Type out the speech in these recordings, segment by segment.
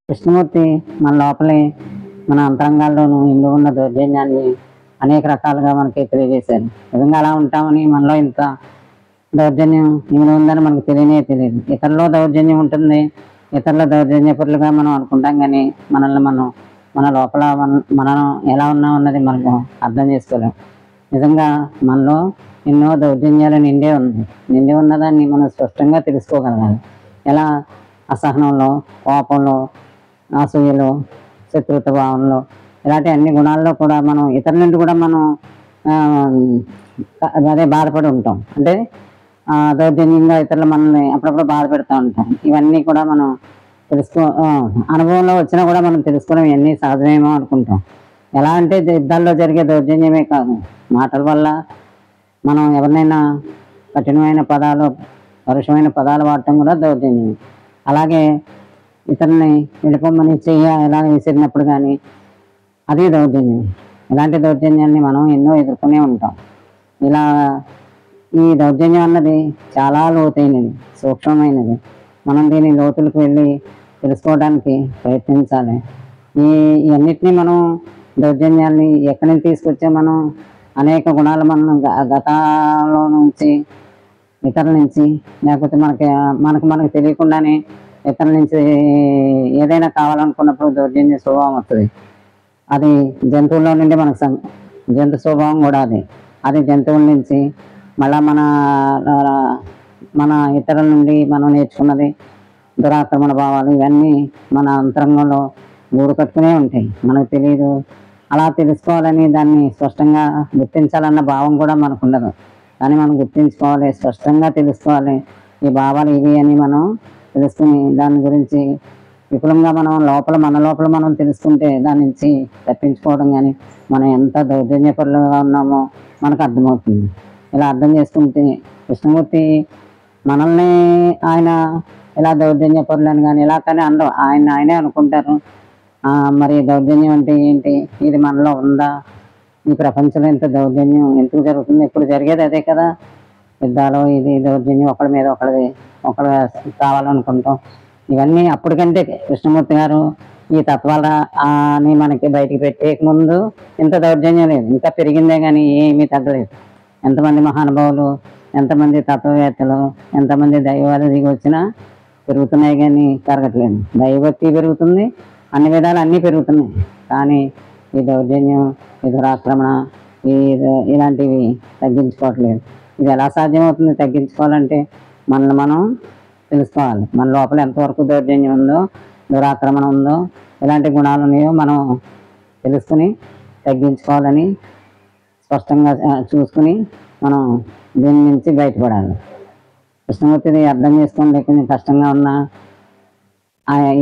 కృష్ణమూర్తి మన లోపలే మన అంతరంగాల్లోనూ ఇందు ఉన్న దౌర్జన్యాన్ని అనేక రకాలుగా మనకి తెలియజేశారు. నిజంగా అలా ఉంటామని మనలో ఇంత దౌర్జన్యం ఇందులో ఉందని మనకు తెలియదు. ఇతరులో దౌర్జన్యం ఉంటుంది, ఇతరుల దౌర్జన్యపరులుగా మనం అనుకుంటాం, కానీ మనల్ని మన లోపల మనం ఎలా ఉన్నాం అన్నది మనకు అర్థం చేసుకోలేం. నిజంగా మనలో ఎన్నో దౌర్జన్యాలు నిండి ఉన్నదాన్ని మనం స్పష్టంగా తెలుసుకోగలగాలి. ఎలా అసహనంలో, కోపంలో, అసూయలో, శత్రుత్వ భావంలో, ఇలాంటి అన్ని గుణాల్లో కూడా మనం ఇతరుల నుండి కూడా మనం అదే బాధపడి ఉంటాం. అంటే దౌర్జన్యంగా ఇతరులు మనల్ని అప్పుడప్పుడు బాధ పెడుతూ ఉంటాం. ఇవన్నీ కూడా మనం అనుభవంలో వచ్చినా కూడా మనం తెలుసుకోవడం ఇవన్నీ సహజమేమో అనుకుంటాం. ఎలా అంటే యుద్ధాల్లో జరిగే దౌర్జన్యమే కాదు, మాటల వల్ల మనం ఎవరినైనా కఠినమైన పదాలు, పరుషమైన పదాలు వాడటం కూడా దౌర్జన్యం. అలాగే ఇతరులని వెళ్ళిపోమని ఎలా విసిరినప్పుడు కానీ అది దౌర్జన్యం. ఇలాంటి దౌర్జన్యాన్ని మనం ఎన్నో ఎదుర్కొనే ఉంటాం. ఇలా ఈ దౌర్జన్యం అన్నది చాలా లోతైనది, సూక్ష్మమైనది. మనం దీని లోతులకు వెళ్ళి తెలుసుకోవడానికి ప్రయత్నించాలి. ఇవన్నిటినీ మనం దౌర్జన్యాన్ని ఎక్కడి నుంచి తీసుకొచ్చే మనం అనేక గుణాలు మనం గతంలో నుంచి, ఇతరుల నుంచి, లేకపోతే మనకు తెలియకుండానే ఇతరుల నుంచి ఏదైనా కావాలనుకున్నప్పుడు దౌర్జన్య స్వభావం వస్తుంది. అది జంతువుల్లో నుండి జంతు స్వభావం కూడా అది జంతువుల నుంచి, మళ్ళా మన ఇతరుల నుండి మనం నేర్చుకున్నది దురాక్రమణ భావాలు, ఇవన్నీ మన అంతరంగంలో గూడు కట్టుకునే ఉంటాయి. మనకు తెలియదు. అలా తెలుసుకోవాలని, దాన్ని స్పష్టంగా గుర్తించాలన్న భావం కూడా మనకు ఉండదు. కానీ మనం గుర్తించుకోవాలి, స్పష్టంగా తెలుసుకోవాలి. ఈ భావాలు ఇవి అని మనం తెలుసుకుని దాని గురించి విపులంగా మన లోపల మనం తెలుసుకుంటే దాని నుంచి తప్పించుకోవడం, కానీ మనం ఎంత దౌర్జన్యపరులుగా ఉన్నామో మనకు అర్థమవుతుంది. ఇలా అర్థం చేసుకుంటే కృష్ణమూర్తి మనల్ని ఆయన ఇలా దౌర్జన్యపరులని కానీ ఇలా కానీ అందరూ ఆయనే అనుకుంటారు. మరి దౌర్జన్యం అంటే ఏంటి, ఇది మనలో ఉందా, ఈ ప్రపంచంలో ఇంత దౌర్జన్యం ఎందుకు జరుగుతుంది, ఇప్పుడు జరిగేది అదే కదా, యుద్ధాలు, ఇది దౌర్జన్యం, ఒకరి మీద ఒకరు కావాలనుకుంటాం. ఇవన్నీ అప్పటికంటే కృష్ణమూర్తి గారు ఈ తత్వాల అని మనకి బయటికి పెట్టేక ముందు ఇంత దౌర్జన్యం లేదు, ఇంకా పెరిగిందే కానీ ఏమీ తగ్గలేదు. ఎంతమంది మహానుభావులు, ఎంతమంది తత్వవేత్తలు, ఎంతమంది దైవాలు దిగి వచ్చినా పెరుగుతున్నాయి కానీ తరగట్లేదు. దైవభక్తి పెరుగుతుంది, అన్ని విధాలు అన్నీ పెరుగుతున్నాయి, కానీ ఈ దౌర్జన్యం, ఈ దురాక్రమణ, ఇలాంటివి తగ్గించుకోవట్లేదు. ఇది ఎలా సాధ్యమవుతుంది? తగ్గించుకోవాలంటే మనం తెలుసుకోవాలి. మన లోపల ఎంతవరకు దౌర్జన్యం ఉందో, దురాక్రమణ ఉందో, ఎలాంటి గుణాలు ఉన్నాయో మనం తెలుసుకుని తగ్గించుకోవాలని స్పష్టంగా చూసుకుని మనం దీని నుంచి బయటపడాలి. కృష్ణమూర్తిని అర్థం చేసుకోండి, కొంచెం కష్టంగా ఉన్న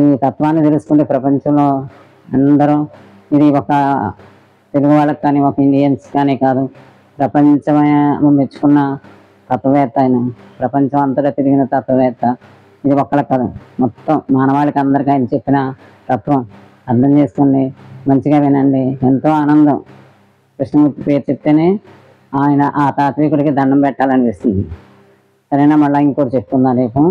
ఈ తత్వాన్ని తెలుసుకుంటే ప్రపంచంలో అందరం, ఇది ఒక తెలుగు వాళ్ళకి కానీ ఒక ఇండియన్స్ కానీ కాదు, ప్రపంచమే మెచ్చుకున్న తత్వవేత్త ఆయన, ప్రపంచం అంతటా తిరిగిన తత్వవేత్త. ఇది ఒక్కళ్ళ కాదు, మొత్తం మానవాళికి అందరికీ ఆయన చెప్పిన తత్వం. అర్థం చేసుకోండి, మంచిగా వినండి. ఎంతో ఆనందం. కృష్ణమూర్తి పేరు చెప్తేనే ఆ తాత్వికుడికి దండం పెట్టాలనిపిస్తుంది. సరేనా? మళ్ళీ ఇంకోటి చెప్తున్నా రేపు.